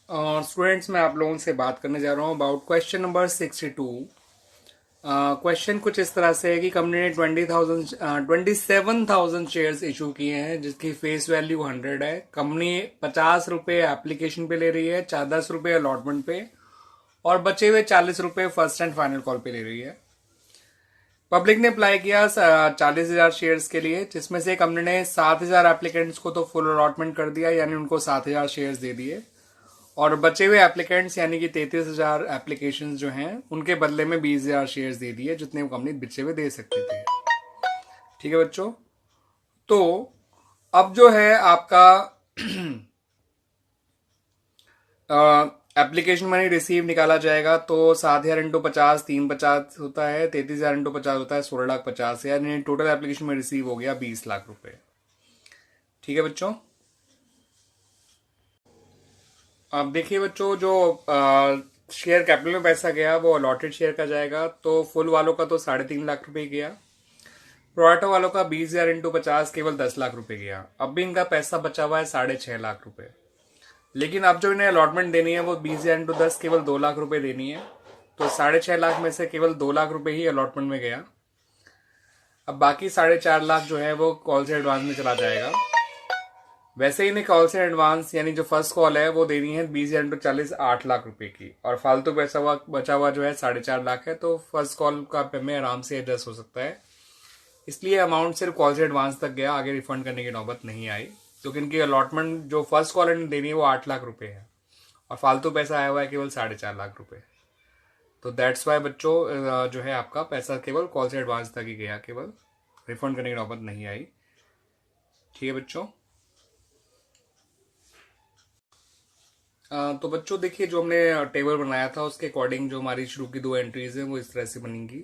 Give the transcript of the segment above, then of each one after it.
Students, मैं आप लोगों से बात करने जा रहा हूँ अबाउट क्वेश्चन नंबर 62। क्वेश्चन कुछ इस तरह से है कि कंपनी ने 27,000 शेयर्स इशू किए हैं जिसकी फेस वैल्यू 100 है। कंपनी 50 रुपए एप्लीकेशन पे ले रही है, 10 रुपए अलॉटमेंट पे और बचे हुए 40 रुपए फर्स्ट एंड फाइनल कॉल पे ले रही है। पब्लिक ने अप्लाई किया 40,000 शेयर्स के लिए, जिसमें से कंपनी ने 7,000 एप्लीकेंट्स को तो फुल अलॉटमेंट कर दिया, यानी उनको 7,000 शेयर्स दे दिए। और बचे हुए एप्लीकेंट्स यानी कि 33,000 एप्लीकेशन जो हैं उनके बदले में 20,000 शेयर्स दे दिए, जितने वो कंपनी बचे हुए दे सकती थी। ठीक है बच्चों, तो अब जो है आपका एप्लीकेशन मनी रिसीव निकाला जाएगा। तो 7,000 इंटू 50 350 होता है, 33,000 इंटू 50 होता है 16,50,000, यानी टोटल एप्लीकेशन में रिसीव हो गया 20 लाख रुपए। ठीक है बच्चों, अब देखिए बच्चों, जो शेयर कैपिटल में पैसा गया वो अलॉटेड शेयर का जाएगा। तो फुल वालों का तो 3.5 लाख रुपए गया, प्रोराटा वालों का 20,000 इंटू 50 केवल 10 लाख रुपए गया। अब भी इनका पैसा बचा हुआ है 6.5 लाख रुपए, लेकिन अब जो इन्हें अलॉटमेंट देनी है वो 20,000 इंटू 10 केवल 2 लाख रुपए देनी है। तो 6.5 लाख में से केवल 2 लाख रुपए ही अलॉटमेंट में गया। अब बाकी 4.5 लाख जो है वो कॉल से एडवांस में चला जाएगा। वैसे ही इन्हें कॉल से एडवांस यानी जो फर्स्ट कॉल है वो देनी है 20,000 इंटू 40 8 लाख रुपए की, और फालतू पैसा हुआ बचा हुआ जो है 4.5 लाख है। तो फर्स्ट कॉल का पेमेंट आराम से एडजस्ट हो सकता है, इसलिए अमाउंट सिर्फ कॉल से एडवांस तक गया, आगे रिफंड करने की नौबत नहीं आई, क्योंकि इनकी अलॉटमेंट जो फर्स्ट कॉल इन्हें देनी है वो 8 लाख रुपए है और फालतू पैसा आया हुआ है केवल 4.5 लाख रुपए। तो दैट्स वाई बच्चों, जो है आपका पैसा केवल कॉल से एडवांस तक ही गया, केवल रिफंड करने की नौबत नहीं आई। ठीक है बच्चों, तो बच्चों देखिए, जो हमने टेबल बनाया था उसके अकॉर्डिंग जो हमारी शुरू की दो एंट्रीज हैं वो इस तरह से बनेंगी।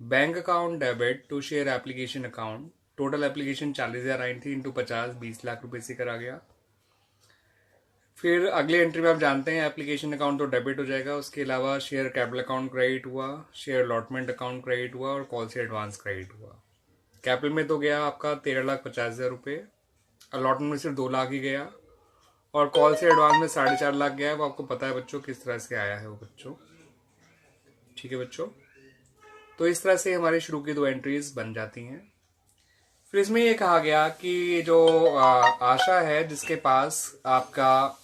Bank account debit to share application account, total application 40,000 आई थी, इंटू 50 20 लाख रुपए से करा गया। फिर अगले एंट्री में आप जानते हैं एप्लीकेशन अकाउंट तो डेबिट हो जाएगा, उसके अलावा शेयर कैपिटल अकाउंट क्रेडिट हुआ, शेयर अलॉटमेंट अकाउंट क्रेडिट हुआ और कॉल से एडवांस क्रेडिट हुआ। कैपिटल में तो गया आपका 13,50,000 रुपये, अलॉटमेंट में सिर्फ 2 लाख ही गया और कॉल से एडवांस में 4.5 लाख गया है। वो आपको पता है बच्चों किस तरह से आया है वो बच्चों। ठीक है बच्चों, तो इस तरह से हमारी शुरू की दो एंट्रीज बन जाती हैं। फिर इसमें ये कहा गया कि जो आशा है जिसके पास आपका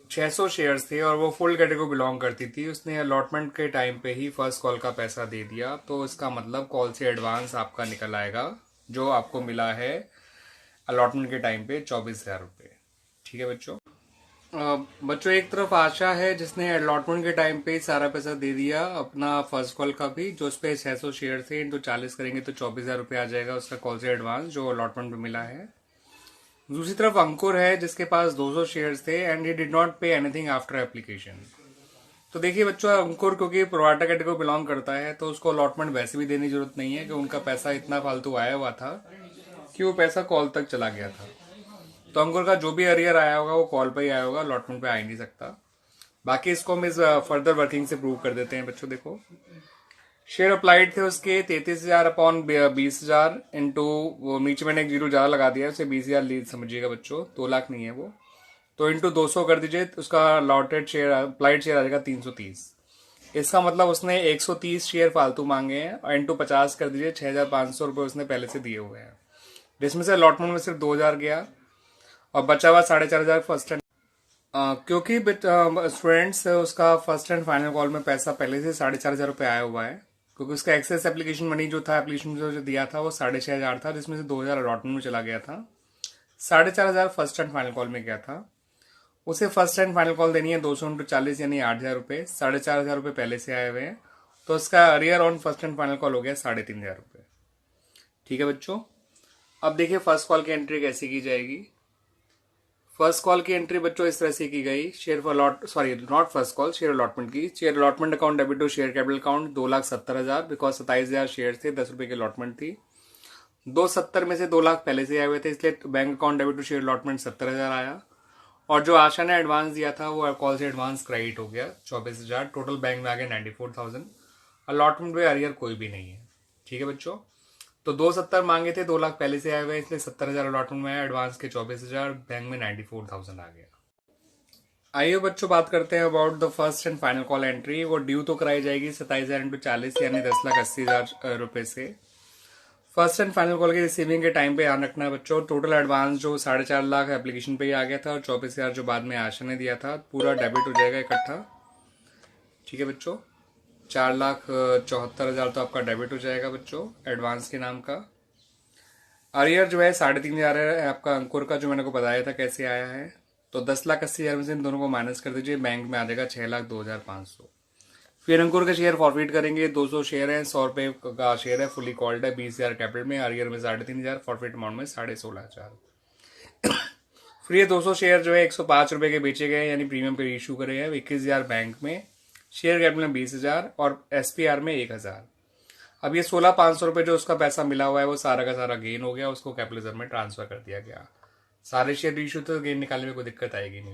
600 शेयर्स थे और वो फुल कैटेगरी को बिलोंग करती थी, उसने अलॉटमेंट के टाइम पे ही फर्स्ट कॉल का पैसा दे दिया। तो इसका मतलब कॉल से एडवांस आपका निकल आएगा जो आपको मिला है अलॉटमेंट के टाइम पे 24,000 रुपये। ठीक है बच्चों, बच्चों एक तरफ आशा है जिसने अलॉटमेंट के टाइम पे सारा पैसा दे दिया अपना फर्स्ट कॉल का भी, जो उस पर 600 शेयर थे, इंटू 40 करेंगे तो 24,000 रुपये आ जाएगा उसका कॉल से एडवांस जो अलॉटमेंट पे मिला है। दूसरी तरफ अंकुर है जिसके पास 200 शेयर्स थे and he did not pay anything after application. तो देखिए बच्चों, अंकुर क्योंकि प्रोराटा कैटेगरी को बिलोंग करता है तो उसको अलॉटमेंट वैसे भी देने की जरूरत नहीं है, कि उनका पैसा इतना फालतू आया हुआ था कि वो पैसा कॉल तक चला गया था। तो अंकुर का जो भी अरियर आया होगा वो कॉल पे ही आया होगा, अलॉटमेंट पे आ ही नहीं सकता। बाकी इसको हम इस फर्दर वर्किंग से प्रूव कर देते हैं बच्चों। देखो, शेयर अप्लाइड थे उसके 33,000 अपॉन 20,000 इंटू, वो नीचे मैंने एक जीरो ज्यादा लगा दिया है, उसे 20,000 लीड समझिएगा बच्चों, 2 लाख नहीं है वो। तो इंटू 200 कर दीजिए, उसका लॉटेड शेयर अप्लाइड शेयर आ जाएगा 330। इसका मतलब उसने 130 शेयर फालतू मांगे हैं और इंटू 50 कर दीजिए, 6,500 रुपये उसने पहले से दिए हुए हैं, जिसमें से अलॉटमेंट में सिर्फ 2,000 गया और बचा हुआ 4,500 फर्स्ट एंड, क्योंकि स्टूडेंट्स उसका फर्स्ट एंड फाइनल कॉल में पैसा पहले से 4,500 रुपये आया हुआ है, क्योंकि उसका एक्सेस एप्लीकेशन मनी जो था, एप्लीकेशन जो दिया था वो 6,500 था, जिसमें से 2,000 अलॉटमेंट में चला गया था, 4,500 फर्स्ट एंड फाइनल कॉल में गया था। उसे फर्स्ट एंड फाइनल कॉल देनी है 200 इंटू 40 यानी 8,000 रुपये, 4,500 रुपये पहले से आए हुए हैं, तो उसका arrear on first and final call हो गया 3,500 रुपये। ठीक है बच्चों, अब देखिए फर्स्ट कॉल की एंट्री कैसी की जाएगी। फर्स्ट कॉल की एंट्री बच्चों इस तरह से की गई, share for allot, sorry not first call, share allotment की। Share allotment account debit to share capital account 2,70,000, because 27,000 share थे, 10 रुपए की अलॉटमेंट थी। 270 में से 2 लाख पहले से आए हुए थे, इसलिए bank account debit to share allotment 70,000 आया। और जो आशा ने एडवांस दिया था वो कॉल से एडवांस क्रेडिट हो गया 24,000, टोटल बैंक में आ गया 94,000। अलॉटमेंट पे अरियर कोई भी नहीं है। ठीक है बच्चों, तो 270 मांगे थे, 2 लाख पहले से आए हुए, इसलिए 70,000 अलॉटमेंट में आया, एडवांस के 24,000, बैंक में 94,000 आ गया। आइए बच्चों बात करते हैं about the first and final call entry. वो ड्यू तो कराई जाएगी 27,000 इंटू 40 यानी 10,80,000 रुपए से। फर्स्ट एंड फाइनल कॉल की रिसीविंग के टाइम पे ध्यान रखना है बच्चों, टोटल एडवांस जो 4.5 लाख एप्लीकेशन पे ही आ गया था और 24,000 जो बाद में आशा ने दिया था पूरा डेबिट हो जाएगा इकट्ठा। ठीक है बच्चों, 4,74,000 तो आपका डेबिट हो जाएगा बच्चों एडवांस के नाम का। अरियर जो है 3,500 है आपका अंकुर का, जो मैंने को बताया था कैसे आया है। तो 10,80,000 में से इन दोनों को माइनस कर दीजिए, बैंक में आ जाएगा 6,02,500। फिर अंकुर के शेयर फॉरफिट करेंगे, 200 शेयर है, 100 रुपए का शेयर है, फुली कॉल्ड है, 20,000 कैपिटल में, अरियर में 3,500, फॉरफिट अमाउंट में 16,500। फिर ये 200 शेयर जो है 105 रुपए के बेचे गए यानी प्रीमियम पे इशू करे हैं, 21,000 बैंक में, शेयर कैपिटल में 20,000 और एसपीआर में 1,000। अब ये 16,500 रुपए जो उसका पैसा मिला हुआ है वो सारा का सारा गेन हो गया, उसको कैपिटलिज्म में ट्रांसफर कर दिया गया। सारे शेयर इशू तो गेन निकालने में कोई दिक्कत आएगी नहीं।